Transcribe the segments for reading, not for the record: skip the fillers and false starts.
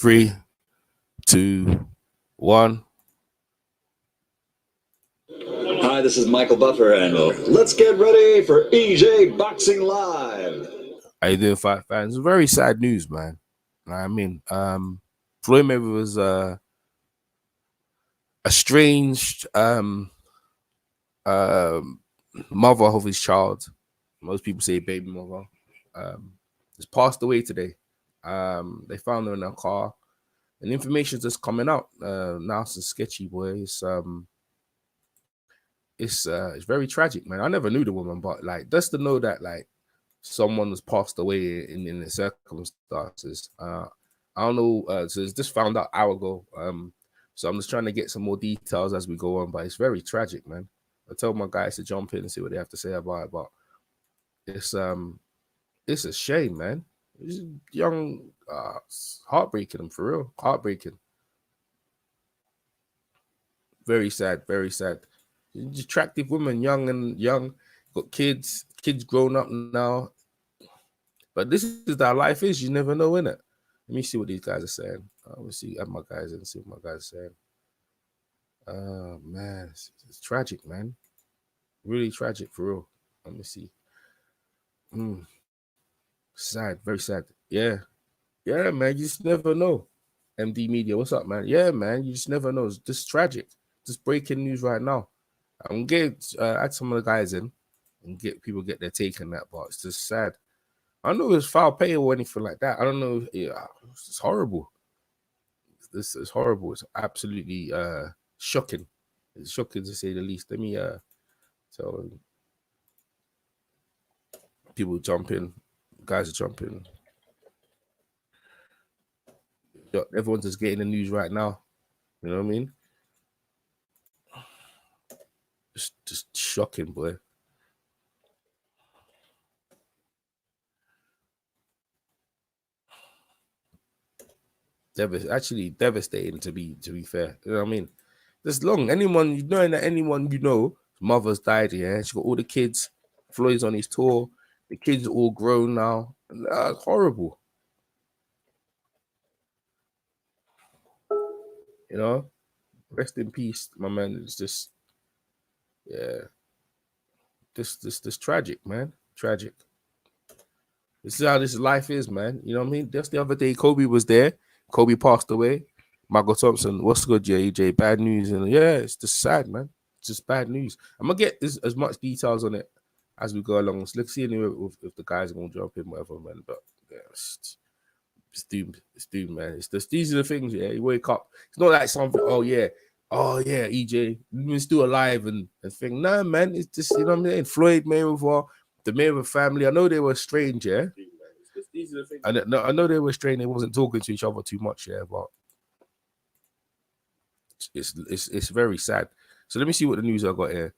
3, 2, 1. Hi, this is Michael Buffer, and let's get ready for EJ Boxing Live. How you doing, fight fans? Very sad news, man. I mean, Floyd Mayweather was estranged mother of his child. Most people say baby mother. Has passed away today. They found her in a car, and information's just coming out. Now it's sketchy, boy. It's very tragic, man. I never knew the woman, but like just to know that like someone has passed away in the circumstances. I don't know. So it's just found out an hour ago. So I'm just trying to get some more details as we go on, but it's very tragic, man. I told my guys to jump in and see what they have to say about it, but it's a shame, man. It's young, heartbreaking, for real, heartbreaking. Very sad, very sad. Attractive woman, young, got kids grown up now. But this is how life is. You never know, innit? Let me see what these guys are saying. We'll see. Add my guys in and see what my guys are saying. Oh man, it's tragic, man. Really tragic for real. Let me see. Sad, very sad. Yeah, man. You just never know. MD Media, what's up, man? Yeah, man. You just never know. It's just tragic. Just breaking news right now. I'm gonna add some of the guys in and get their take on that, but it's just sad. I don't know if it's foul play or anything like that. I don't know. Yeah, it's horrible. This is horrible. It's absolutely shocking. It's shocking to say the least. Let me so people jump in. Guys are jumping. Everyone's just getting the news right now. You know what I mean? Just shocking, boy. Actually devastating to be fair. You know what I mean? This long. Anyone you know, mother's died, yeah. She got all the kids. Floyd's on his tour. The kids are all grown now. Horrible. You know? Rest in peace, my man. It's just this tragic, man. Tragic. This is how this life is, man. You know what I mean? Just the other day, Kobe was there. Kobe passed away. Michael Thompson, what's good, JJ? Bad news. And yeah, it's just sad, man. It's just bad news. I'm going to get as much details on it as we go along. So let's see anyway if the guys are going to jump in, whatever, man. But yeah, it's doomed. It's doomed, man. It's just, these are the things, yeah. You wake up. It's not like something, oh, yeah, EJ, you're still alive and thing. No, man. It's just, you know what I'm saying? Floyd Mayweather, the Mayweather family. I know they were strange, yeah. These are the things. I know they were strange. They wasn't talking to each other too much, yeah, but it's very sad. So let me see what the news I got here.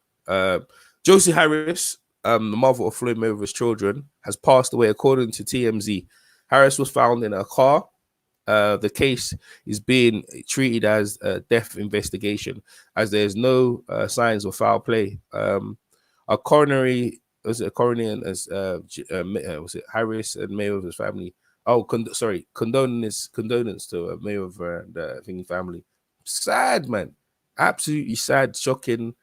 Josie Harris, the mother of Floyd Mayweather's children, has passed away according to TMZ. Harris was found in a car. The case is being treated as a death investigation, as there's no signs of foul play. A coronary was it was it Harris and Mayweather's family? Oh, condolence to Mayweather and the family. Sad, man. Absolutely sad, shocking,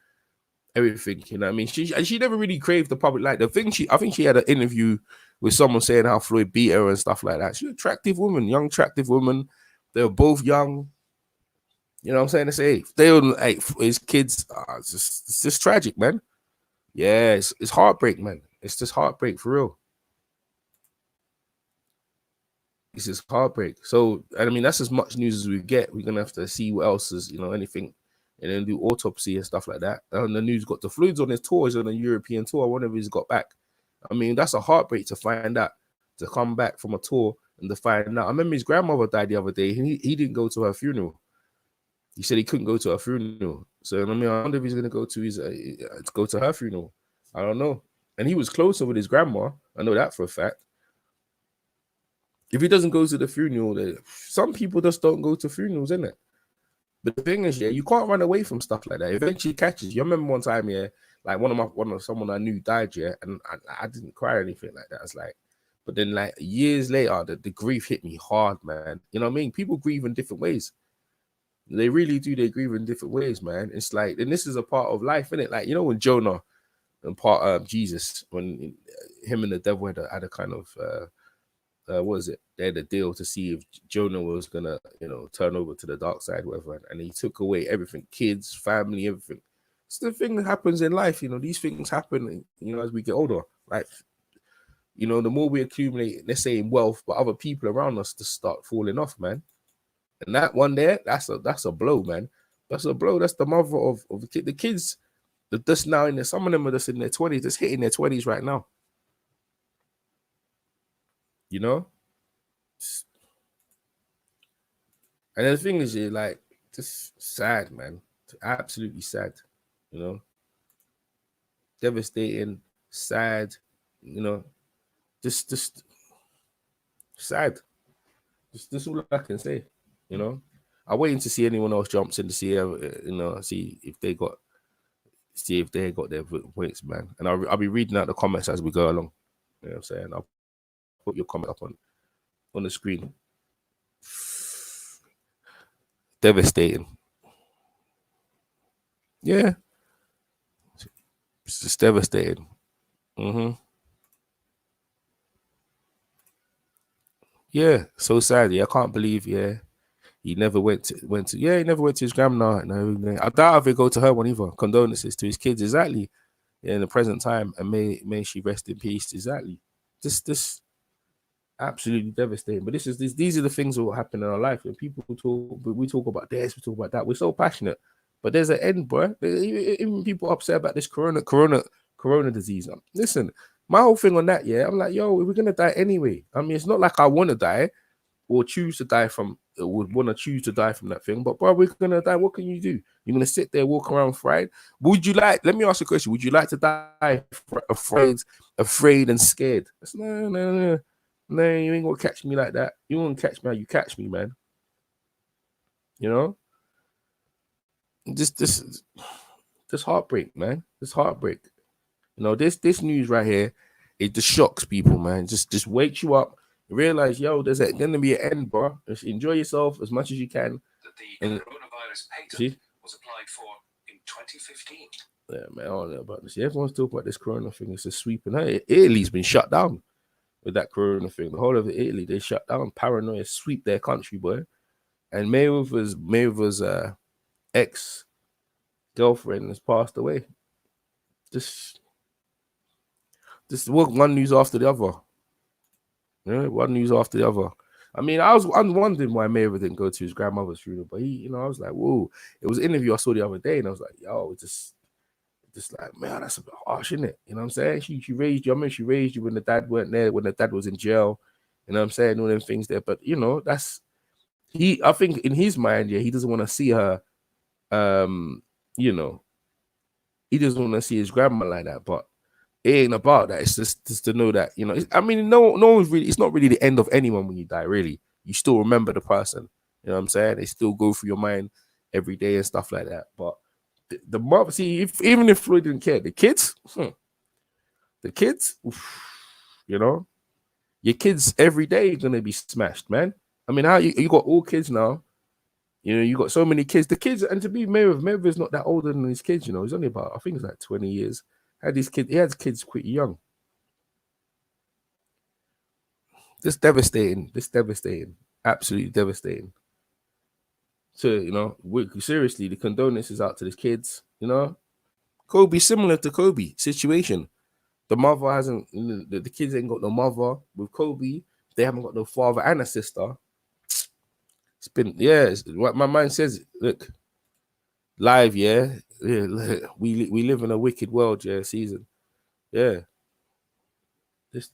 everything. You know what I mean? She never really craved the public light. I think she had an interview with someone saying how Floyd beat her and stuff like that. She's an attractive woman, young, attractive woman. They were both young. You know what I'm saying? To say they were like his kids. It's just tragic, man. Yeah, it's heartbreak, man. It's just heartbreak for real. It's just heartbreak. So, I mean, that's as much news as we get. We're gonna have to see what else is, anything, and then do autopsy and stuff like that. And the news got the Floyd's on his tour. He's on a European tour. I wonder if he's got back. I mean, that's a heartbreak to find out, to come back from a tour and to find out. I remember his grandmother died the other day. He didn't go to her funeral. He said he couldn't go to her funeral. So, I mean, I wonder if he's gonna go to her funeral. I don't know. And he was closer with his grandma. I know that for a fact. If he doesn't go to the funeral, some people just don't go to funerals, innit? But the thing is, yeah, you can't run away from stuff like that. Eventually catches you. I remember one time, yeah, like someone I knew died, yeah, and I didn't cry or anything like that. It's like, But then, like years later, the grief hit me hard, man. You know what I mean? People grieve in different ways. They really do. They grieve in different ways, man. It's like, and this is a part of life, isn't it? Like, you know, when Jonah and part Jesus, when him and the devil had a kind of what is it? They had a deal to see if Jonah was gonna, you know, turn over to the dark side, whatever. And he took away everything, kids, family, everything. It's the thing that happens in life, you know. These things happen, you know, as we get older. Like, you know, the more we accumulate, let's say in wealth, but other people around us just start falling off, man. And that one there, that's a blow, man. That's a blow. That's the mother of the kid. The kids, that just now in there, some of them are just in their 20s, just hitting their 20s right now. You know? And the thing is, like, just sad, man. Absolutely sad. You know? Devastating, sad, you know, just sad. Just all I can say, you know. I'm waiting to see anyone else jumps in to see, you know, see if they got their points, man. And I'll be reading out the comments as we go along. You know what I'm saying? I'll put your comment up on the screen. Devastating. Yeah. It's just devastating. Yeah, so sad. Yeah, I can't believe. Yeah, he never went to. Yeah, he never went to his grandma. No, I doubt if he go to her one either. Condolences to his kids. Exactly. Yeah, in the present time, and may she rest in peace. Exactly. This absolutely devastating. But these are the things that will happen in our life. And people talk, but we talk about this, we talk about that. We're so passionate, but there's an end, bro. Even people upset about this corona disease. Listen, my whole thing on that, yeah, I'm like, yo, we're gonna die anyway. I mean, it's not like I want to die or choose to die from, would want to choose to die from that thing. But bro, we're gonna die. What can you do? You're gonna sit there, walk around fried. Would you like? Let me ask you a question. Would you like to die afraid and scared? No. No, you ain't gonna catch me like that. You won't catch me how you catch me, man. You know? This heartbreak, man. This heartbreak. You know, this news right here, it just shocks people, man. Just wakes you up. Realize, yo, there's gonna be an end, bro. Just enjoy yourself as much as you can. The coronavirus patent was applied for in 2015. Yeah, man, I don't know about this. Everyone's talking about this corona thing. It's a sweeping. Italy's been shut down with that corona thing. The whole of Italy, they shut down. Paranoia sweep their country, boy. And Mayweather's ex-girlfriend has passed away. Just one news after the other. Yeah, one news after the other. I mean, I'm wondering why Mayweather didn't go to his grandmother's funeral, but I was like, whoa. It was an interview I saw the other day, and I was like, yo, it's just like, man, that's a bit harsh, isn't it? You know what I'm saying? She raised you. I mean, she raised you when the dad weren't there, when the dad was in jail. You know what I'm saying? All them things there. But, you know, I think in his mind, yeah, he doesn't want to see her, you know, he doesn't want to see his grandma like that. But it ain't about that. It's just to know that, you know, I mean, no one's really, it's not really the end of anyone when you die, really. You still remember the person. You know what I'm saying? They still go through your mind every day and stuff like that. But the mother, see, even if Floyd didn't care, the kids, oof, you know, your kids every day are gonna be smashed, man. I mean, how you got all kids now? You know, you got so many kids. The kids, and to be Mayweather's not that older than his kids. You know, he's only about, I think it's like 20 years. He had kids pretty young. This devastating. Absolutely devastating. So, you know, seriously, the condolences out to the kids. You know, Kobe, similar to Kobe situation. The mother hasn't, the kids ain't got no mother. With Kobe, they haven't got no father and a sister. It's been, yeah, what my mind says. Look, live, yeah. We live in a wicked world, yeah. Season, yeah. This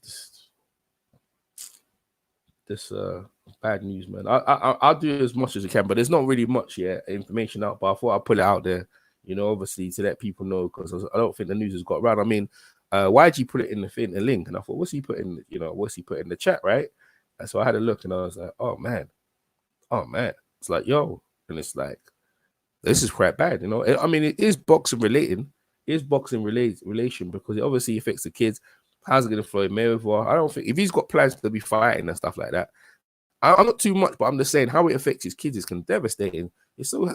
bad news, man. I'll do as much as I can, but there's not really much information out. But I thought I'd put it out there, you know, obviously to let people know, because I don't think the news has got around. I mean, YG put it in the link, and I thought, what's he put in the chat, right? And so I had a look, and I was like, oh man, it's like, yo, and it's like, this is quite bad, you know. I mean, it is boxing related. It is boxing relation because it obviously affects the kids. How's it going to Floyd Mayweather? I don't think if he's got plans to be fighting and stuff like that. I'm not too much, but I'm just saying how it affects his kids is devastating. It's so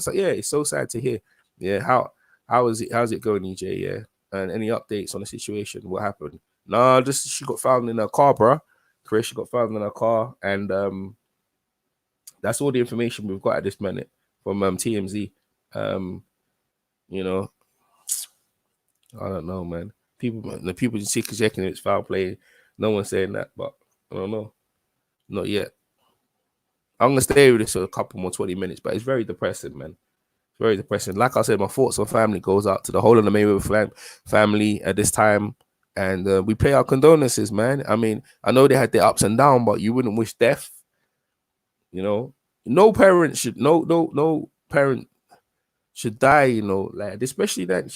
sad to hear. Yeah, how's it going, EJ? Yeah, and any updates on the situation? What happened? No, just she got found in her car, bro. Chris, she got found in her car, and that's all the information we've got at this minute from TMZ. You know, I don't know, man. The people just checking it's foul play. No one's saying that, but I don't know. Not yet. I'm gonna stay with this for a couple more 20 minutes, but it's very depressing, man. It's very depressing. Like I said, my thoughts on family goes out to the whole of the Mayweather family at this time, and we pay our condolences, man. I mean, I know they had their ups and downs, but you wouldn't wish death. You know, no parent should die. You know, like especially that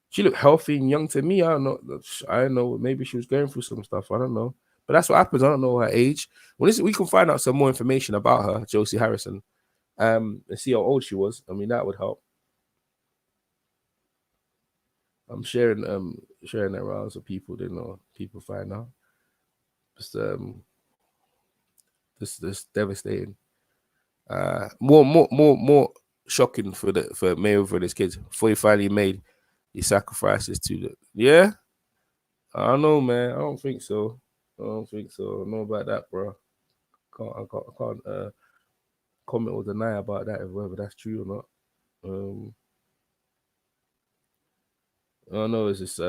she looked healthy and young to me. I don't know. Maybe she was going through some stuff. I don't know. But that's what happens. I don't know her age. We can find out some more information about her, Josie Harrison, and see how old she was. I mean, that would help. I'm sharing that around so people people find out. This devastating. More shocking for Mayweather and his kids before he finally made his sacrifices to the I don't know, man. I don't think so. I don't know about that, bro. I can't comment or deny about that, whether that's true or not. I don't know. It's just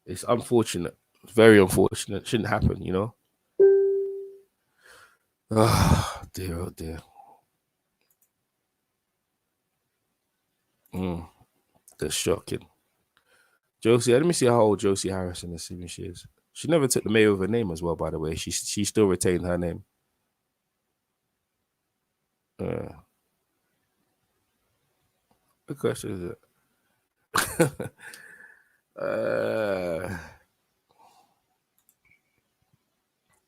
it's unfortunate. It's very unfortunate. It shouldn't happen, you know. Oh dear, oh dear. That's shocking. Josie, let me see how old Josie Harrison is. See she is. She never took the Mayweather name as well, by the way. She still retained her name. What question is it?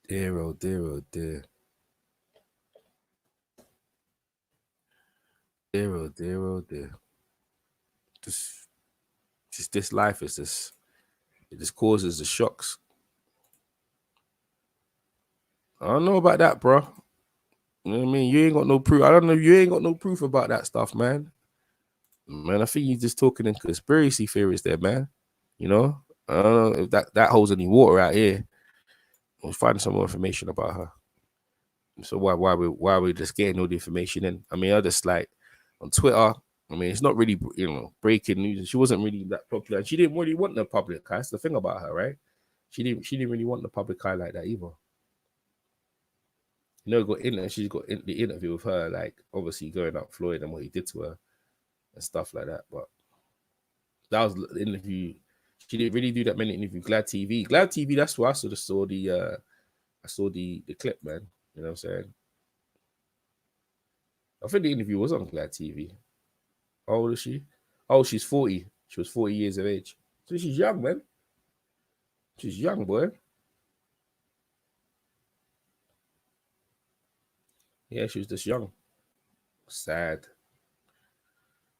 Dear, oh dear, oh dear. Dear, oh dear, oh dear. Just this life is just, it just causes the shocks. I don't know about that, bro. You know what I mean? You ain't got no proof. I don't know. You ain't got no proof about that stuff, man. Man, I think you're just talking in conspiracy theories there, man. You know? I don't know if that holds any water out here. We'll find some more information about her. So why we just getting all the information in? I mean, I just like on Twitter. I mean, it's not really breaking news. She wasn't really that popular, and she didn't really want the public eye. That's the thing about her, right? She didn't really want the public eye like that either. She's got the interview with her, like obviously going up Floyd and what he did to her and stuff like that. But that was the interview. She didn't really do that many interviews. Glad TV. That's where I sort of saw the clip, man. You know what I'm saying? I think the interview was on Glad TV. How old is she? Oh, she's 40. She was 40 years of age. So she's young, man. She's young, boy. Yeah, she was just young. Sad.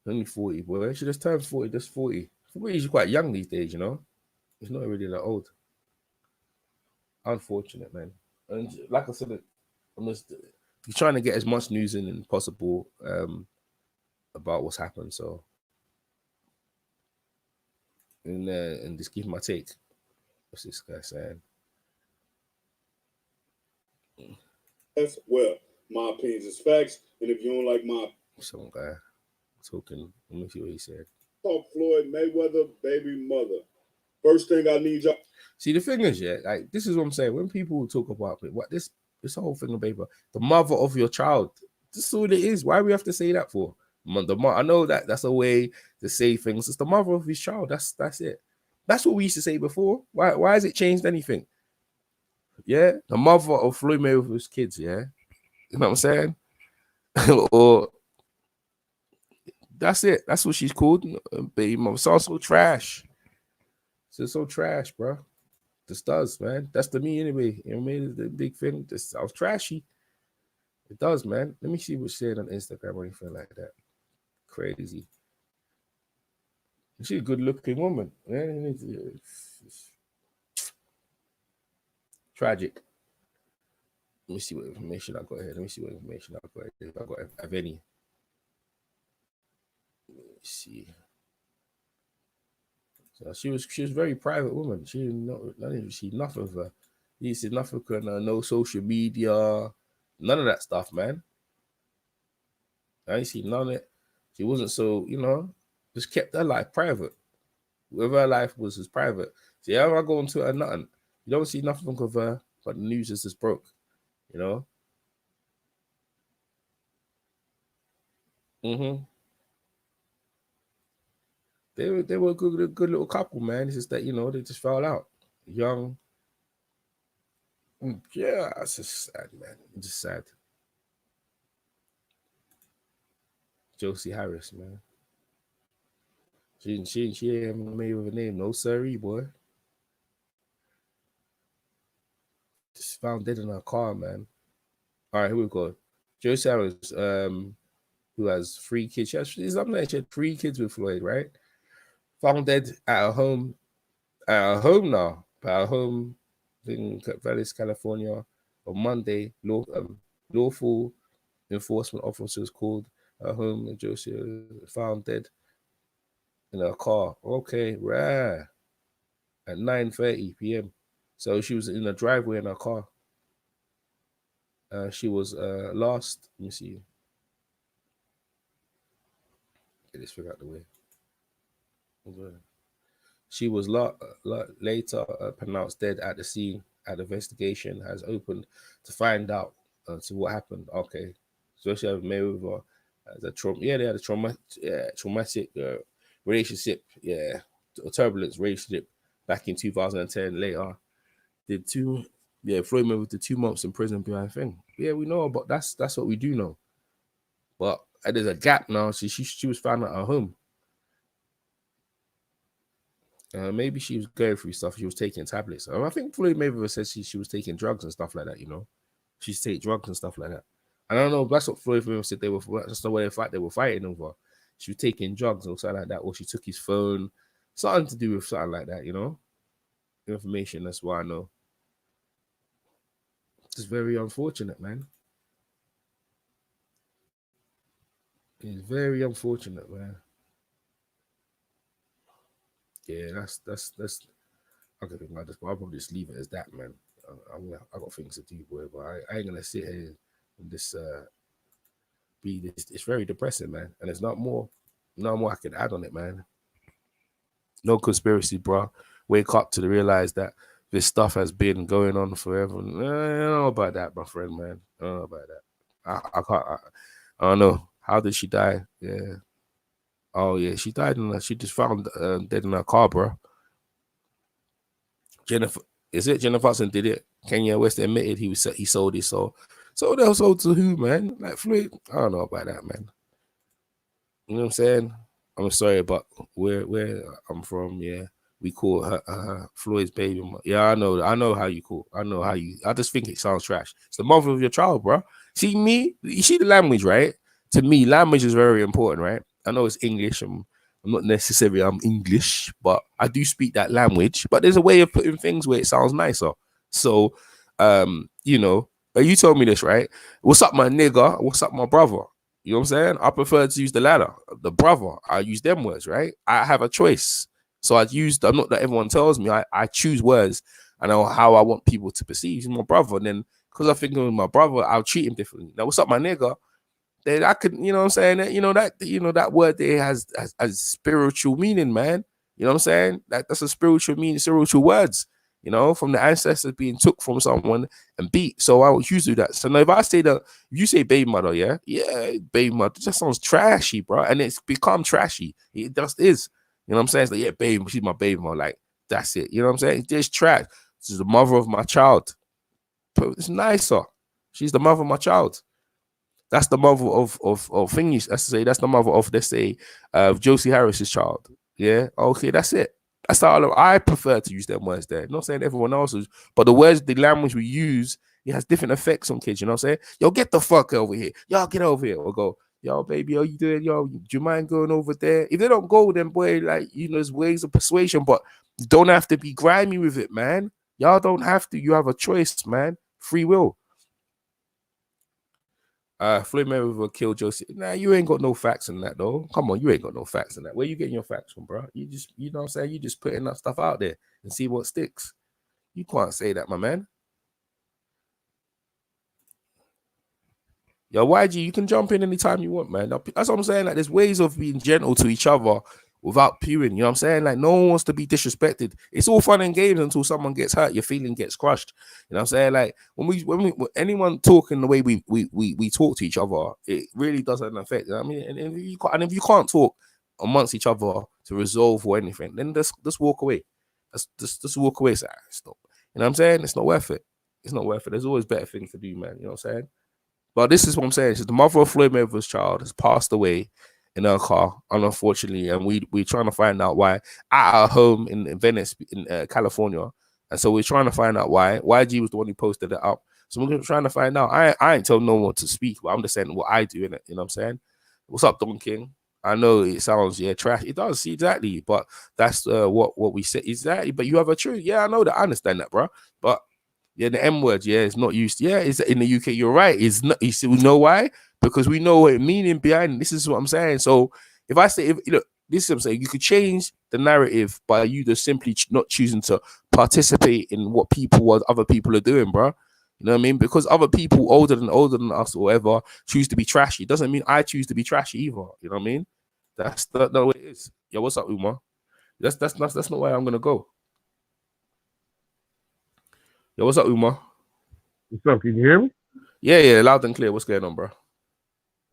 Only 40, boy. She just turned 40, just 40. 40 is quite young these days, you know? It's not really that old. Unfortunate, man. And like I said, I'm just trying to get as much news in as possible about what's happened. So, and just give my take. What's this guy saying? Well, my opinions is facts, and if you don't like my some guy talking, let me see what he said. Talk Floyd Mayweather, baby mother. First thing I need y'all. See, the thing is, like this is what I'm saying. When people talk about what this whole thing of paper, the mother of your child, this is all it is. Why do we have to say that for? I know that's a way to say things. It's the mother of his child. That's it. That's what we used to say before. Why has it changed anything? Yeah, the mother of Floyd Mayweather's kids. Yeah, you know what I'm saying? Or that's it. That's what she's called. Baby mom. Sounds so trash. It's so trash, bro. This does, man. That's to me anyway. You know what I mean? The big thing. This sounds trashy. It does, man. Let me see what's said on Instagram or anything like that. Crazy. She's a good-looking woman. Yeah, tragic. Let me see what information I got here. Let me see what information I got here. If I got have any. Let me see. So she was a very private woman. She didn't see nothing of her. You see nothing of her, no social media, none of that stuff, man. I ain't see none of it. She wasn't so, just kept her life private. Whatever her life was private. See, how I go into her nothing. You don't see nothing of her, but the news is just broke, Mm-hmm. They were a good little couple, man. It's just that, they just fell out. Young. Yeah, it's just sad, man. It's just sad. Josie Harris, man. She ain't made with a name, no siree, boy. Just found dead in her car, man. All right, here we go. Josie Harris, who has 3 kids. She had 3 kids with Floyd, right? Found dead at her home. At her home now. At her home in Valles, California on Monday. Lawful enforcement officers called her home and Josie found dead in her car. Okay, rare. At 9:30 p.m. So she was in the driveway in her car. She was lost. Let me see. Get this thing out the way. She was later pronounced dead at the scene. An investigation has opened to find out to what happened. Okay, so she had Mayweather as a trauma. Yeah, they had a traumatic relationship. Yeah, a turbulence relationship back in 2010. Later, Floyd Mayweather did 2 months in prison behind thing. Yeah, we know, but that's what we do know. But there's a gap now. So she was found at her home. Maybe she was going through stuff. She was taking tablets. I think Floyd Mayweather said she was taking drugs and stuff like that. She's taking drugs and stuff like that. I don't know. That's what Floyd Mayweather said. That's the way they were fighting over. She was taking drugs or something like that, or she took his phone. Something to do with something like that. Information. That's why I know. It's very unfortunate, man. It's very unfortunate, man. Yeah, that's okay. I'll probably just leave it as that, man. I got things to do, boy, but I ain't gonna sit here and this be this. It's very depressing, man, and there's not more I can add on it, man. No conspiracy, bro. Wake up to realize that this stuff has been going on forever. I don't know about that, my friend, man. I don't know about that. I can't. I don't know. How did she die? Yeah. Oh yeah, she died she just found dead in her car, bro. Jennifer Hudson did it? Kanye West admitted he sold his soul. So they'll sold to who, man? Like Floyd? I don't know about that, man. You know what I'm saying? I'm sorry, but where I'm from, yeah, we call her Floyd's baby. Yeah, I know how you call. I just think it sounds trash. It's the mother of your child, bro. See me? You see the language, right? To me, language is very important, right? I know it's English. I'm not necessarily English, but I do speak that language. But there's a way of putting things where it sounds nicer. So, you told me this, right? What's up, my nigga? What's up, my brother? You know what I'm saying? I prefer to use the latter, the brother. I use them words, right? I have a choice. So I'm not that everyone tells me. I choose words. I know how I want people to perceive. He's my brother. And then because I think of my brother, I'll treat him differently. Now, what's up, my nigga? Then I could, you know what I'm saying? That word there has spiritual meaning, man. You know what I'm saying? That's a spiritual meaning, spiritual words, from the ancestors being took from someone and beat. So I would use do that. So now if I say that, if you say baby mother, yeah, baby mother, it just sounds trashy, bro. And it's become trashy. It just is. You know what I'm saying? It's like, yeah, baby, she's my baby mother. Like, that's it. You know what I'm saying? It's trash. This is the mother of my child. But it's nicer. She's the mother of my child. That's the mother of thingies. That's the mother of, let's say, Josie Harris's child. Yeah. Okay, that's it. That's how I prefer to use them words there. I'm not saying everyone else's, but the language we use, it has different effects on kids. You know what I'm saying? Yo, get the fuck over here. Y'all get over here. Or go, yo, baby, how you doing? Yo, do you mind going over there? If they don't go, then boy, like, there's ways of persuasion, but you don't have to be grimy with it, man. Y'all don't have to. You have a choice, man. Free will. Floyd Mayweather killed Josie. Nah, you ain't got no facts in that, though. Come on, you ain't got no facts in that. Where you getting your facts from, bro? You just, you know what I'm saying? You just putting that stuff out there and see what sticks. You can't say that, my man. Yo, YG, you can jump in anytime you want, man. That's what I'm saying. Like, there's ways of being gentle to each other without pewing. You know what I'm saying? Like, no one wants to be disrespected. It's all fun and games until someone gets hurt. Your feeling gets crushed. You know what I'm saying? Like, when anyone talking the way we talk to each other, it really doesn't affect. I mean, and if you can't talk amongst each other to resolve or anything, then just walk away. Just walk away. Say, stop. You know what I'm saying? It's not worth it. It's not worth it. There's always better things to do, man. You know what I'm saying? But this is what I'm saying. The mother of Floyd Mayweather's child has passed away in her car, unfortunately, and we're trying to find out why at our home in Venice, in California. And so we're trying to find out why. YG was the one who posted it up. So we're trying to find out. I ain't telling no one to speak, but I'm just saying what I do in it. You know what I'm saying? What's up, Don King? I know it sounds trash. It does, exactly, but that's what we say exactly. But you have a truth. Yeah, I know that. I understand that, bro. But yeah, the M word, it's not used. Yeah, it's in the UK. You're right. It's not. You know why? Because we know what meaning behind it. This is what I'm saying. So if I say, look, this is what I'm saying. You could change the narrative by you just simply not choosing to participate in what other people are doing, bro. You know what I mean? Because other people older than us or whatever choose to be trashy, doesn't mean I choose to be trashy either. You know what I mean? That's not the way it is. Yo, what's up, Umar? That's not where I'm gonna go. Yo, what's up, Umar? What's up? Can you hear me? Yeah, loud and clear. What's going on, bro?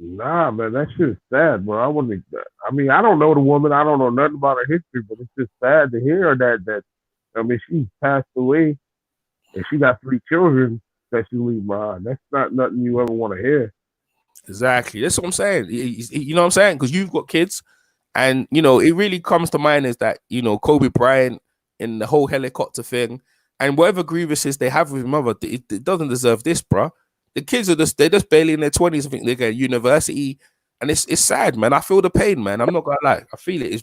Nah, man, that shit is sad, bro. I mean, I don't know the woman. I don't know nothing about her history, but it's just sad to hear that. I mean, she passed away, and she got 3 children that she leave behind. That's not nothing you ever want to hear. Exactly. That's what I'm saying. You know what I'm saying? Because you've got kids, and it really comes to mind is that Kobe Bryant and the whole helicopter thing. And whatever grievances they have with his mother, it doesn't deserve this, bro. The kids they're just barely in their 20s. I think they're going to university. And it's sad, man. I feel the pain, man. I'm not going to lie. I feel it. It's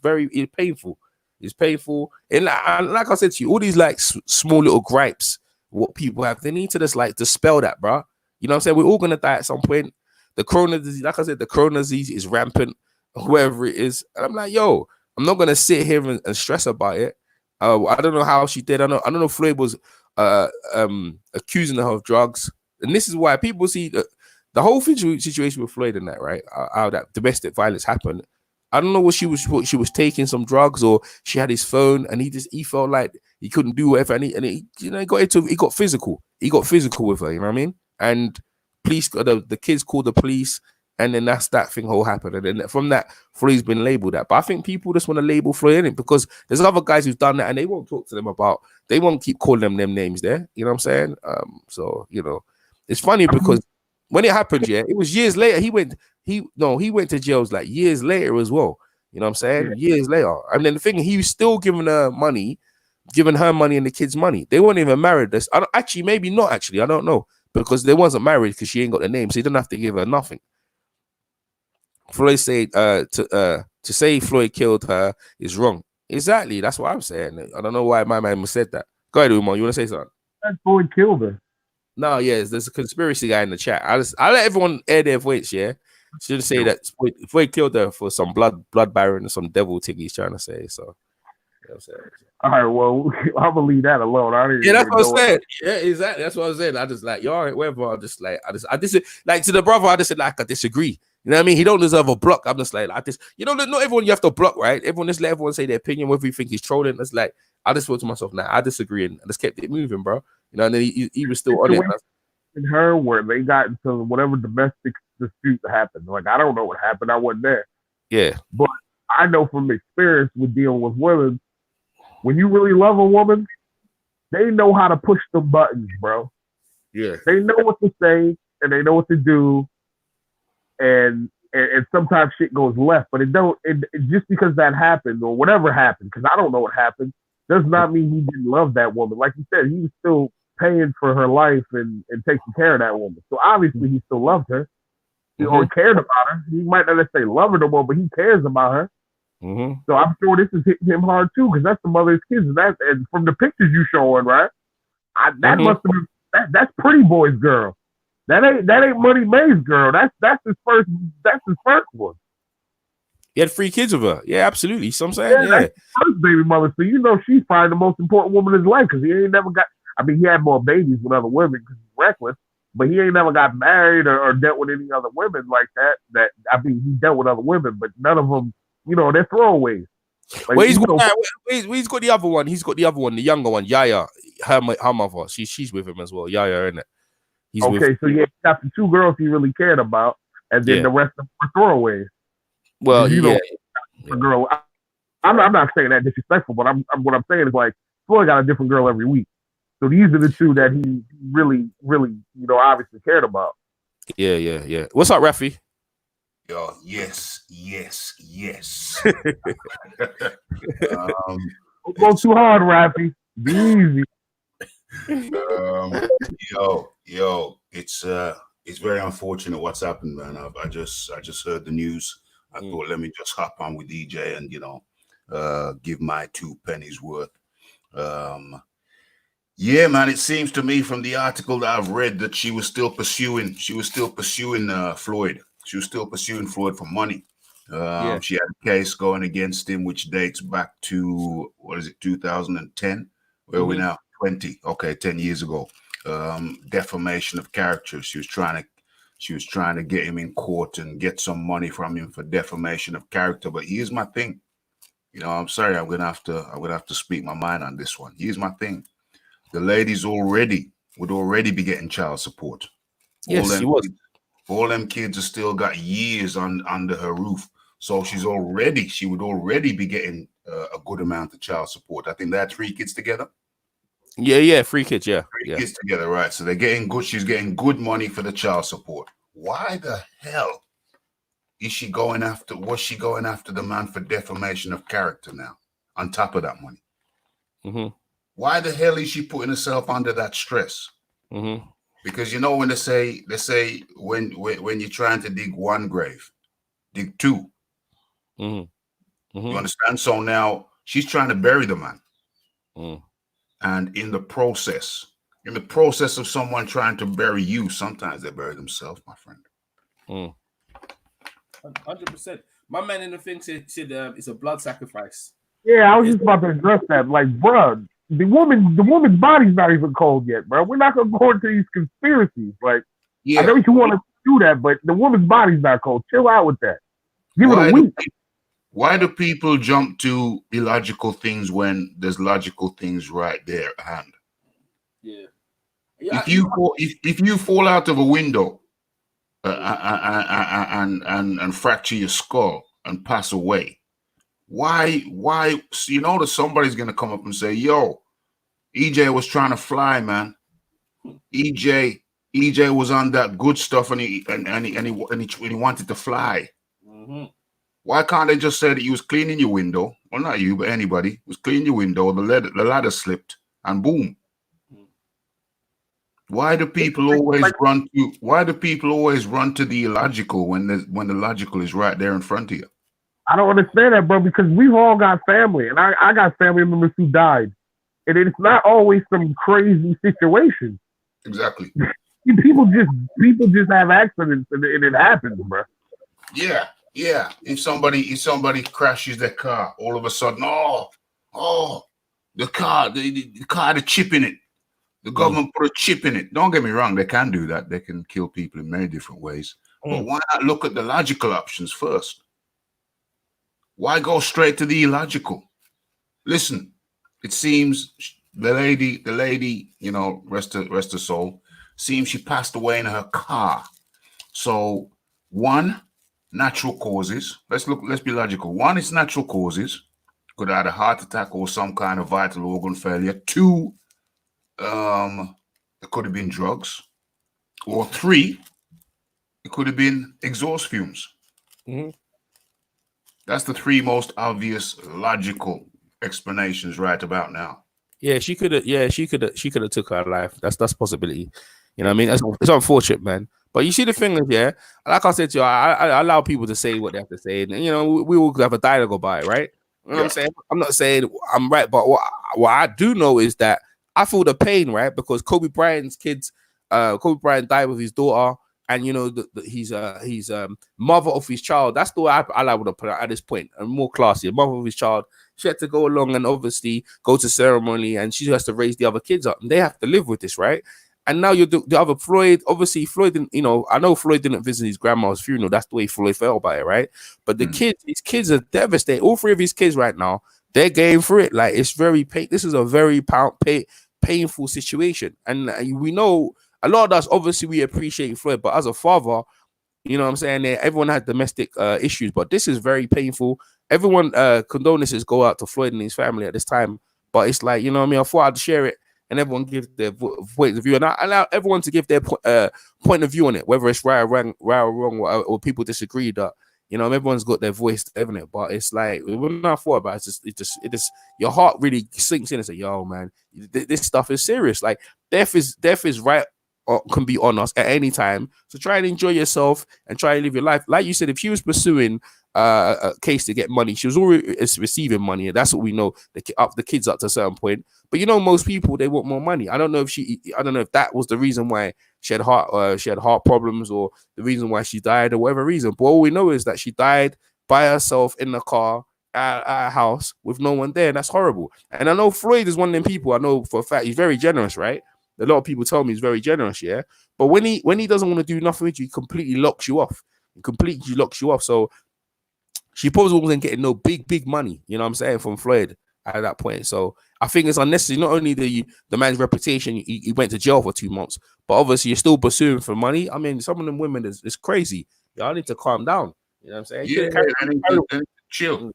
painful. It's painful. And like I said to you, all these like small little gripes, what people have, they need to just like dispel that, bro. You know what I'm saying? We're all going to die at some point. The corona disease, like I said, the corona disease is rampant, whoever it is. And I'm like, yo, I'm not going to sit here and stress about it. I don't know how she did. I don't know if Floyd was accusing her of drugs, and this is why people see the whole situation with Floyd and that, right? How that domestic violence happened. I don't know what she was taking some drugs, or she had his phone, and he felt like he couldn't do whatever, and he got physical. He got physical with her. You know what I mean? And police, the kids called the police. And then that thing all happened. And then from that, Floyd's been labeled that. But I think people just want to label Floyd in it because there's other guys who've done that and they won't talk to them they won't keep calling them names there. You know what I'm saying? So, it's funny because when it happened, it was years later. He went to jails like years later as well. You know what I'm saying? Yeah. Years later. And then the thing, he was still giving her money and the kids money. They weren't even married. Maybe not actually. I don't know. Because they wasn't married because she ain't got the name. So he didn't have to give her nothing. Floyd said to say Floyd killed her is wrong. Exactly, that's what I'm saying. I don't know why my man said that. Go ahead, Umar. You want to say something? That Floyd killed her. No, there's a conspiracy guy in the chat. I let everyone air their voice. Shouldn't say that Floyd killed her for some blood baron and some devil thing he's trying to say. So, you know what I'm saying? All right, well, I'm gonna leave that alone. That's what I said. Yeah, exactly. That's what I was saying. I just like, yo, all right, whatever. I just like to the brother. I just said like I disagree. You know what I mean? He don't deserve a block. I'm just like this. Not everyone you have to block, right? Everyone just let everyone say their opinion, whether you think he's trolling. It's like I just thought to myself, nah, I disagree, and I just kept it moving, bro. And then he was still on it. And her where they got into whatever domestic dispute happened. Like I don't know what happened. I wasn't there. Yeah, but I know from experience with dealing with women, when you really love a woman, they know how to push the buttons, bro. Yeah, they know what to say and they know what to do. And sometimes shit goes left, but it just because that happened or whatever happened, because I don't know what happened, does not mean he didn't love that woman. Like you said, he was still paying for her life and taking care of that woman. So obviously he still loved her. or cared about her. He might not necessarily love her no more, but he cares about her. So I'm sure this is hitting him hard too, because that's the mother's kids. And from the pictures you showing, right? That must have been that's Pretty Boy's girl. That ain't Money May's girl. That's his first one. He had 3 kids with her. Yeah, absolutely. So I'm saying, That's his first baby mother. So she's probably the most important woman in his life, because he ain't never got. I mean, he had more babies with other women because he's reckless, but he ain't never got married or dealt with any other women like that. I mean, he dealt with other women, but none of them, they're throwaways. Like, well, he's got the other one. He's got the other one, the younger one, Yaya. Her mother. She's with him as well. Yaya, isn't it? So he got the 2 girls he really cared about, and then the rest of them were throwaways. Well, a girl. I'm not saying that disrespectful, but what I'm saying is, like, Floyd got a different girl every week. So these are the 2 that he really, really, obviously cared about. Yeah. What's up, Rafi? Yo, yes. Don't go too hard, Rafi. Be easy. Yo, it's very unfortunate what's happened, man. I just heard the news. I thought, let me just hop on with DJ and give my 2 pennies worth. Yeah, man. It seems to me from the article that I've read that she was still pursuing Floyd. She was still pursuing Floyd for money. She had a case going against him, which dates back to 2010? Where are we now? 10 years ago. Defamation of character. She was trying to get him in court and get some money from him for defamation of character. But here's my thing. I'm sorry, I'm gonna have to speak my mind on this one. Here's my thing. The ladies would already be getting child support. Yes, she was. All them kids have still got years under her roof. So she would already be getting a good amount of child support. I think they had 3 kids together. Yeah, 3 kids, yeah. 3 kids together, right? So they're getting good. She's getting good money for the child support. Why the hell was she going after the man for defamation of character now, on top of that money? Why the hell is she putting herself under that stress? Because when they say when you're trying to dig 1 grave, dig 2. You understand? So now she's trying to bury the man. And in the process of someone trying to bury you, sometimes they bury themselves, my friend. 100%. My man in the thing said it's a blood sacrifice. Yeah, I was just about to address that. Like, bro, the woman's body's not even cold yet, bro. We're not gonna go into these conspiracies. Like, I know you want to do that, but the woman's body's not cold. Chill out with that. Give it a week. Why do people jump to illogical things when there's logical things right there at hand? Yeah. If you fall out of a window and fracture your skull and pass away, why that somebody's gonna come up and say, yo, EJ was trying to fly, man. EJ was on that good stuff and he wanted to fly. Why can't they just say that you was cleaning your window? Well, not you, but anybody was cleaning your window, the ladder slipped, and boom. Why do people always run to the illogical when the logical is right there in front of you? I don't understand that, bro, because we've all got family, and I got family members who died, and it's not always some crazy situation. Exactly. People just have accidents, and it happens, bro. Yeah. If somebody crashes their car, all of a sudden, the car had a chip in it. The government put a chip in it. Don't get me wrong, they can do that. They can kill people in many different ways. But why not look at the logical options first? Why go straight to the illogical? Listen, it seems the lady, rest her soul, seems she passed away in her car. So 1, natural causes. Let's be logical. 1 is natural causes. Could have had a heart attack or some kind of vital organ failure. 2, it could have been drugs. Or 3, it could have been exhaust fumes. That's the 3 most obvious logical explanations right about now. Yeah, she could have took her life. That's a possibility. You know what I mean? It's unfortunate, man. But you see, the thing is, yeah, like I said to you, I allow people to say what they have to say, and you know, we all have a dialogue about it, right? You know what I'm saying? I'm not saying I'm right, but what I do know is that I feel the pain, right? Because Kobe Bryant's kids, Kobe Bryant died with his daughter, and you know, he's mother of his child. That's the way I would have put it at this point, and more classy, mother of his child. She had to go along and obviously go to ceremony, and she has to raise the other kids up, and they have to live with this, right? And now you're the other Floyd. Obviously, Floyd didn't, you know, I know Floyd didn't visit his grandma's funeral. That's the way Floyd felt about it, right? But the kids, his kids are devastated. All three of his kids right now, they're going through it. Like, it's very This is a very painful situation. And we know a lot of us, obviously, we appreciate Floyd, but as a father, you know what I'm saying? Everyone had domestic issues, but this is very painful. Everyone, condolences go out to Floyd and his family at this time. But it's like, you know what I mean? I thought I'd share it, and everyone give their point of view, and I allow everyone to give their point of view on it, whether it's right or wrong, or people disagree. That, you know, everyone's got their voice, haven't it? But it's like, when I thought about it, it just your heart really sinks in and say, "Yo, man, this stuff is serious. Like, death is right, or can be on us at any time. So try and enjoy yourself and try and live your life." Like you said, if she was pursuing a case to get money, she was already receiving money, and that's what we know. The kids up to a certain point. But you know, most people, they want more money. I don't know if that was the reason why she had heart problems, or the reason why she died, or whatever reason. But all we know is that she died by herself in the car at a house with no one there. And that's horrible. And I know Floyd is one of them people. I know for a fact he's very generous, right? A lot of people tell me he's very generous, yeah. But when he doesn't want to do nothing with you, he completely locks you off. So she probably wasn't getting no big money, you know what I'm saying, from Floyd at that point. So I think it's unnecessary. Not only the man's reputation, he went to jail for 2 months, but obviously you're still pursuing for money. I mean, some of them women is crazy. Y'all need to calm down. You know what I'm saying? Yeah, chill.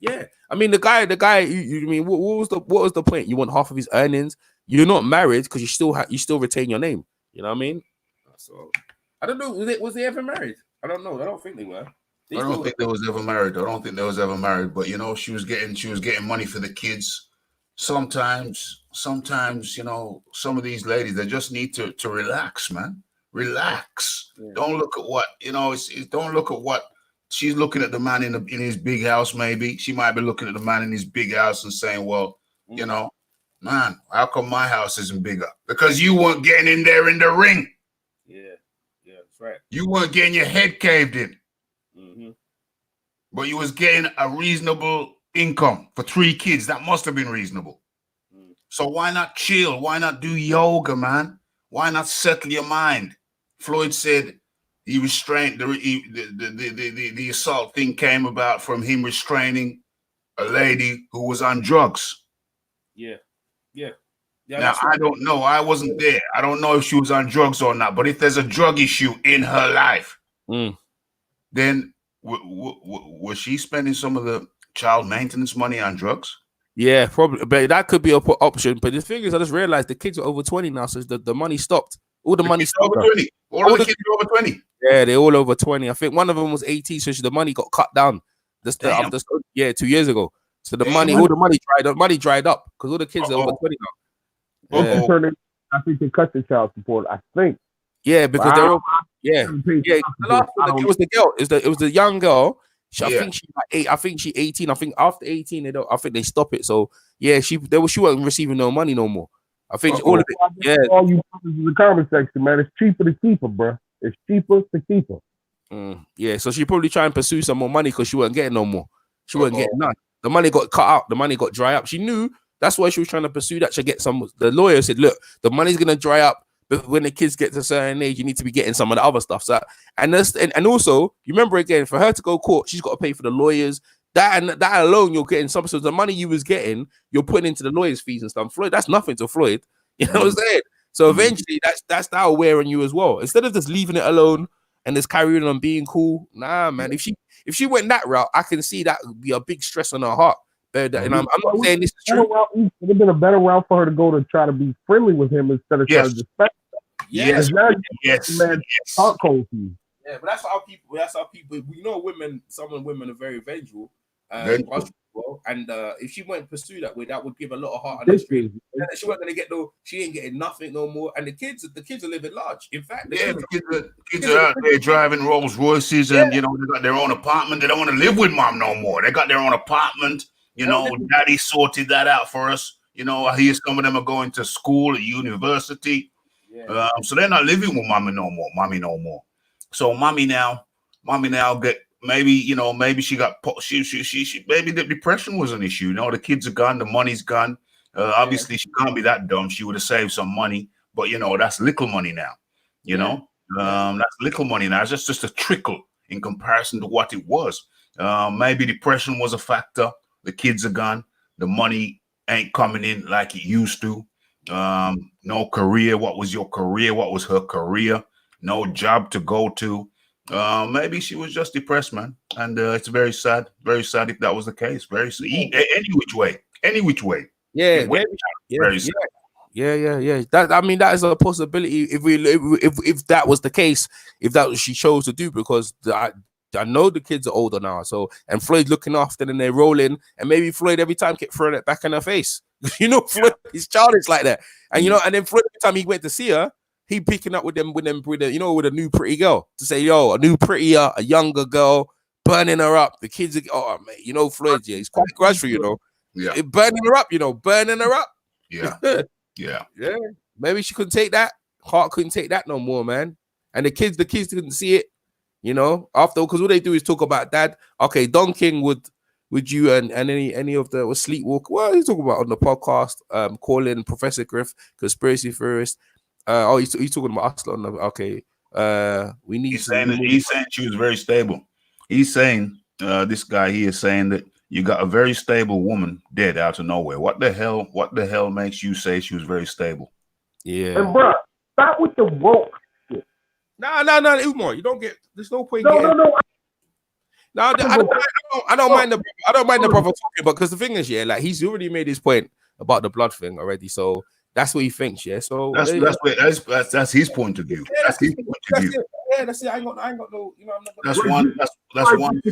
Yeah, I mean, the guy. You mean, what was the point? You want half of his earnings? You're not married because you still retain your name. You know what I mean? So I don't know. Was they ever married? I don't know. I don't think they were. I don't think they was ever married. But you know, she was getting money for the kids. Sometimes, you know, some of these ladies, they just need to relax, man. Relax. Yeah. Don't look at what, you know. Don't look at what she's looking at. The man in his big house. Maybe she might be looking at the man in his big house and saying, "Well, you know, man, how come my house isn't bigger? Because you weren't getting in there in the ring. Yeah, that's right. You weren't getting your head caved in." But you was getting a reasonable income for 3 kids. That must have been reasonable. So why not chill? Why not do yoga, man? Why not settle your mind? Floyd said he restrained the assault thing came about from him restraining a lady who was on drugs. Yeah. Now I don't know. I wasn't there. I don't know if she was on drugs or not. But if there's a drug issue in her life, then was she spending some of the child maintenance money on drugs? Yeah, probably. But that could be an option. But the thing is, I just realized the kids are over 20 now, so the money stopped. All the money stopped. Over 20. All the kids are over 20. Yeah, they're all over 20. I think one of them was 18, so the money got cut down. 2 years ago. So all the money dried up because all the kids are over 20 now. Yeah. I think they cut the child support. I think. Yeah, because they're all, The last one, it was the girl. It was the young girl. I think she's like 8. I think she's 18. I think after 18, I think they stop it. So yeah, she wasn't receiving no money no more. I think all of it. Yeah. All you in the comment section, man. It's cheaper to keep her, bro. It's cheaper to keep her. Yeah, so she probably try and pursue some more money because she wasn't getting no more. She wasn't getting none. The money got cut out. The money got dry up. She knew that's why she was trying to pursue that. She get some. The lawyer said, "Look, the money's gonna dry up. But when the kids get to a certain age, you need to be getting some of the other stuff." So, and also, you remember again, for her to go court, she's got to pay for the lawyers. That alone, you're getting some. So the money you was getting, you're putting into the lawyers' fees and stuff. Floyd, that's nothing to Floyd. You know what I'm saying? So eventually, that's that wear on you as well. Instead of just leaving it alone and just carrying on being cool, nah, man. If she went that route, I can see that would be a big stress on her heart. And I'm not saying this is true. It would have been a better route for her to go to try to be friendly with him instead of trying to disrespect. Yes. Man, talk cold to you. Yeah, but that's how people. We know women. Some women are very vengeful. bro. And if she went pursue that way, that would give a lot of heart and strength. And she wasn't gonna get she ain't getting nothing no more. And the kids are living large. In fact, the kids are out there driving Rolls Royces, and you know they got their own apartment. They don't want to live with mom no more. They got their own apartment. You know, daddy sorted that out for us. You know, I hear some of them are going to school at university. So they're not living with mommy no more. So mommy now get maybe she got maybe the depression was an issue. You know, the kids are gone, the money's gone. Obviously she can't be that dumb. She would have saved some money, but you know, that's little money now. You know, that's little money now. It's just a trickle in comparison to what it was. Maybe depression was a factor. The kids are gone. The money ain't coming in like it used to. No career. What was your career? What was her career? No job to go to. Maybe she was just depressed, man. And it's very sad if that was the case. Very sad. Any which way. Yeah, very sad. Yeah. That is a possibility if that was the case, if that was she chose to do, because I know the kids are older now, so and Floyd's looking after them and they're rolling, and maybe Floyd every time kept throwing it back in her face. You know, Floyd is childish like that, and you know, and then Floyd every time he went to see her, he picking up with a new pretty girl to say, yo, a new prettier, a younger girl, burning her up. The kids are, mate, you know, Floyd, he's quite gradual, you know, burning her up, Yeah. Maybe she couldn't take that. Heart couldn't take that no more, man. And the kids didn't see it. You know, after, because what they do is talk about dad. Okay, Don King would you and any of the sleepwalk. Well, he's talking about on the podcast, calling Professor Griff conspiracy theorist. He's talking about us on the we need. He's saying she was very stable. He's saying this guy here is saying that you got a very stable woman dead out of nowhere. What the hell makes you say she was very stable? Yeah. And bro, stop with the woke. No, Umar, you don't get. There's no point. No. I don't mind the brother talking, but because the thing is, like he's already made his point about the blood thing already, so that's what he thinks. Yeah, so that's his point of view. That's his point of view. That's it. I ain't got no. You know, I'm not. That's one.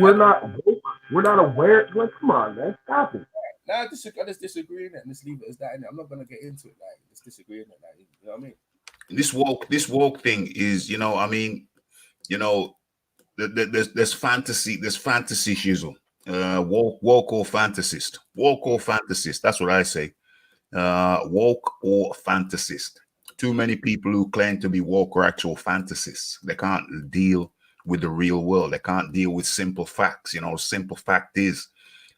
We're not aware. Like, come on, man, stop it. Nah, let's disagree in it and let's leave it as that. Innit? I'm not gonna get into it. Like, let's disagree in it. Like, you know what I mean? This woke thing is, you know, I mean, you know, there's fantasy shizzle. Woke or fantasist. That's what I say. Woke or fantasist. Too many people who claim to be woke are actual fantasists. They can't deal with the real world. They can't deal with simple facts. You know, simple fact is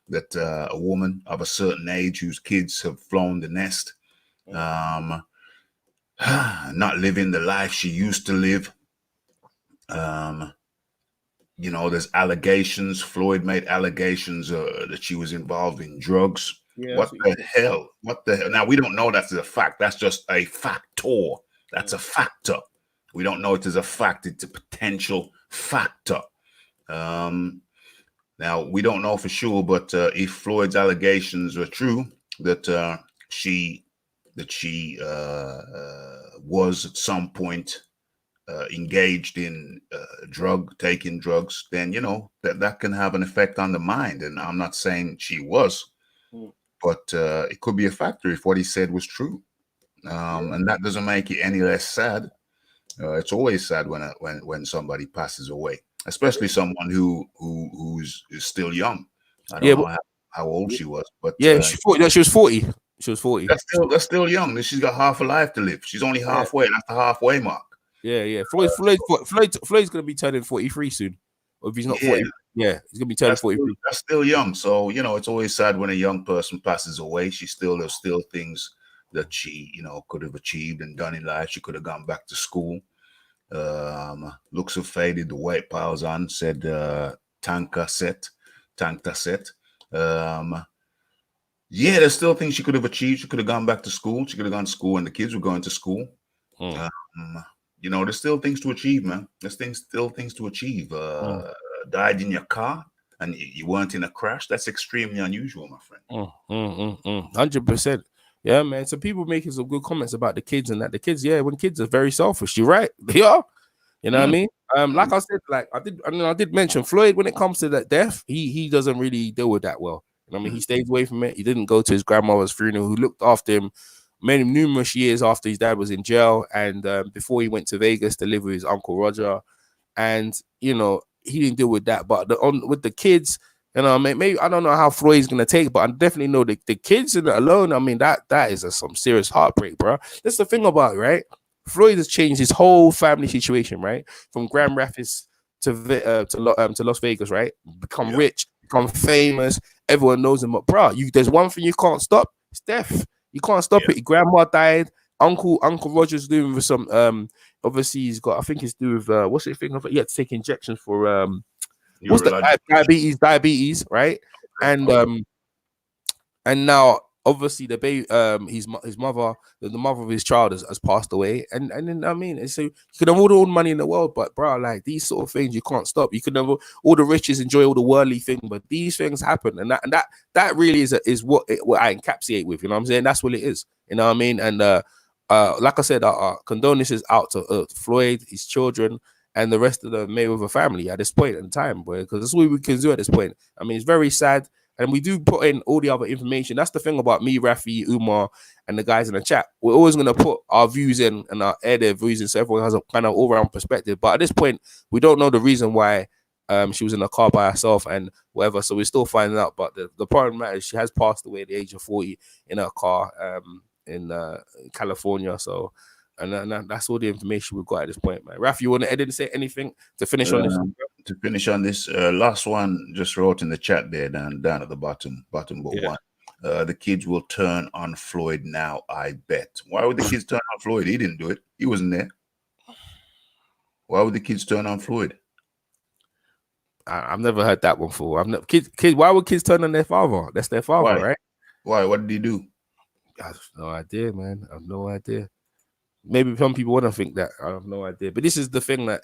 that a woman of a certain age whose kids have flown the nest, not living the life she used to live. You know, there's allegations. Floyd made allegations that she was involved in drugs. Yeah, what the hell? Now, we don't know that's a fact. That's just a factor. That's a factor. We don't know it is a fact. It's a potential factor. Now, we don't know for sure, but if Floyd's allegations are true, that she was at some point engaged in taking drugs, then, you know, that can have an effect on the mind. And I'm not saying she was, but it could be a factor if what he said was true. And that doesn't make it any less sad. It's always sad when somebody passes away, especially someone who's still young. I don't know how old she was, but she was 40. She was 40. That's still young. She's got half a life to live. She's only halfway. That's the halfway mark. Yeah. Floyd's gonna be turning 43 soon. Or if he's not 40, he's gonna be turning 43. That's still young. So, you know, it's always sad when a young person passes away. There's still things that she, you know, could have achieved and done in life. She could have gone back to school. Looks have faded. The weight piles on. Said tanka set. Yeah, there's still things she could have achieved. She could have gone back to school. She could have gone to school, and the kids were going to school. You know, there's still things to achieve, man. There's still things to achieve. Died in your car and you weren't in a crash. That's extremely unusual, my friend. 100%. Yeah, man. So people making some good comments about the kids and that the kids, when kids are very selfish. You're right. They are. You know what I mean? Like I said, like I did mention Floyd when it comes to that death, he doesn't really deal with that well. I mean, he stayed away from it. He didn't go to his grandmother's funeral, who looked after him numerous years after his dad was in jail, and before he went to Vegas to live with his uncle Roger. And he didn't deal with that. But with the kids, maybe I don't know how Floyd's gonna take, but I definitely know the kids in it alone. I mean, that is some serious heartbreak, bro. That's the thing about it, right? Floyd has changed his whole family situation, right? From Grand Rapids to Las Vegas, right? Become rich, become famous. Everyone knows him. But bro, there's one thing you can't stop. It's death. You can't stop it. Your grandma died. Uncle Roger's doing with some obviously he's got, I think it's to do with what's it thing of it? He had to take injections for what's the diabetes, right? And now obviously the baby his mother, the mother of his child has passed away, and then I mean, so you can have all the money in the world, but bro, like these sort of things you can't stop. You can have all the riches, enjoy all the worldly thing, but these things happen, and that really is what I encapsulate with, you know what I'm saying? That's what it is, you know what I mean? And like I said, our condolences out to Floyd, his children, and the rest of the Mayweather family at this point in time, boy, because that's what we can do at this point. I mean, it's very sad, and we do put in all the other information. That's the thing about me, Rafi, Umar, and the guys in the chat. We're always going to put our views in and air their views in, so everyone has a kind of all-round perspective. But at this point, we don't know the reason why she was in a car by herself and whatever, so we're still finding out. But the problem is she has passed away at the age of 40 in her car in California. So, and that's all the information we've got at this point, man. Raf, you want to edit and say anything to finish on this? To finish on this, last one just wrote in the chat there, down at the bottom but one. The kids will turn on Floyd now, I bet. Why would the kids turn on Floyd? He didn't do it. He wasn't there. Why would the kids turn on Floyd? I've never heard that one before. Kids. Why would kids turn on their father? That's their father, right? Why? What did he do? I have no idea, man. I have no idea. Maybe some people want to think that. I have no idea. But this is the thing that,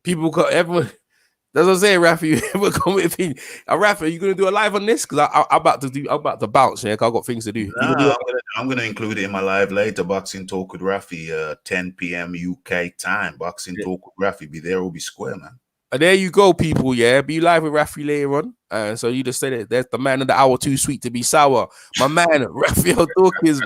people got everyone. That's what I'm saying, Rafa. You ever come with me? Rafa, are you gonna do a live on this? Because I'm about to bounce, yeah. 'Cause I've got things to do. I'm gonna include it in my live later. Boxing Talk with Rafi, 10 p.m. UK time. Boxing Talk with Rafi. Be there or be square, man. And there you go, people. Yeah, be live with Rafi later on. So you just said it. There's the man of the hour, too sweet to be sour. My man, Raphael Dawkins.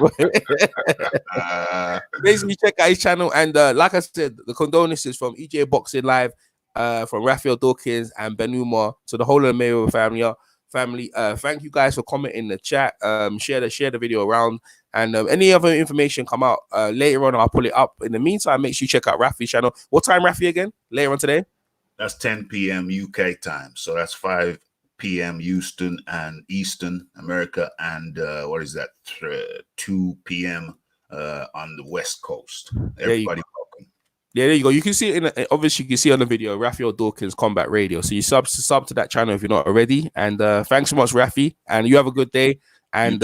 Basically, check out his channel. And like I said, the condolences from EJ Boxing Live, from Raphael Dawkins and Ben Umar to the whole of the Mayweather family. Thank you guys for commenting in the chat. Share the video around. And any other information come out later on, I'll pull it up. In the meantime, make sure you check out Rafi's channel. What time, Rafi, again? Later on today? That's 10 p.m. UK time. So that's 5 p.m. Houston and Eastern America. And what is that? 2 p.m. On the West Coast. Everybody welcome. Yeah, there you go. You can see it obviously you can see on the video, Raphael Dawkins Combat Radio. So you sub to that channel if you're not already. And thanks so much, Rafi. And you have a good day. And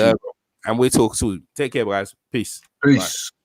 we'll talk soon. Take care, guys. Peace. Peace. Bye.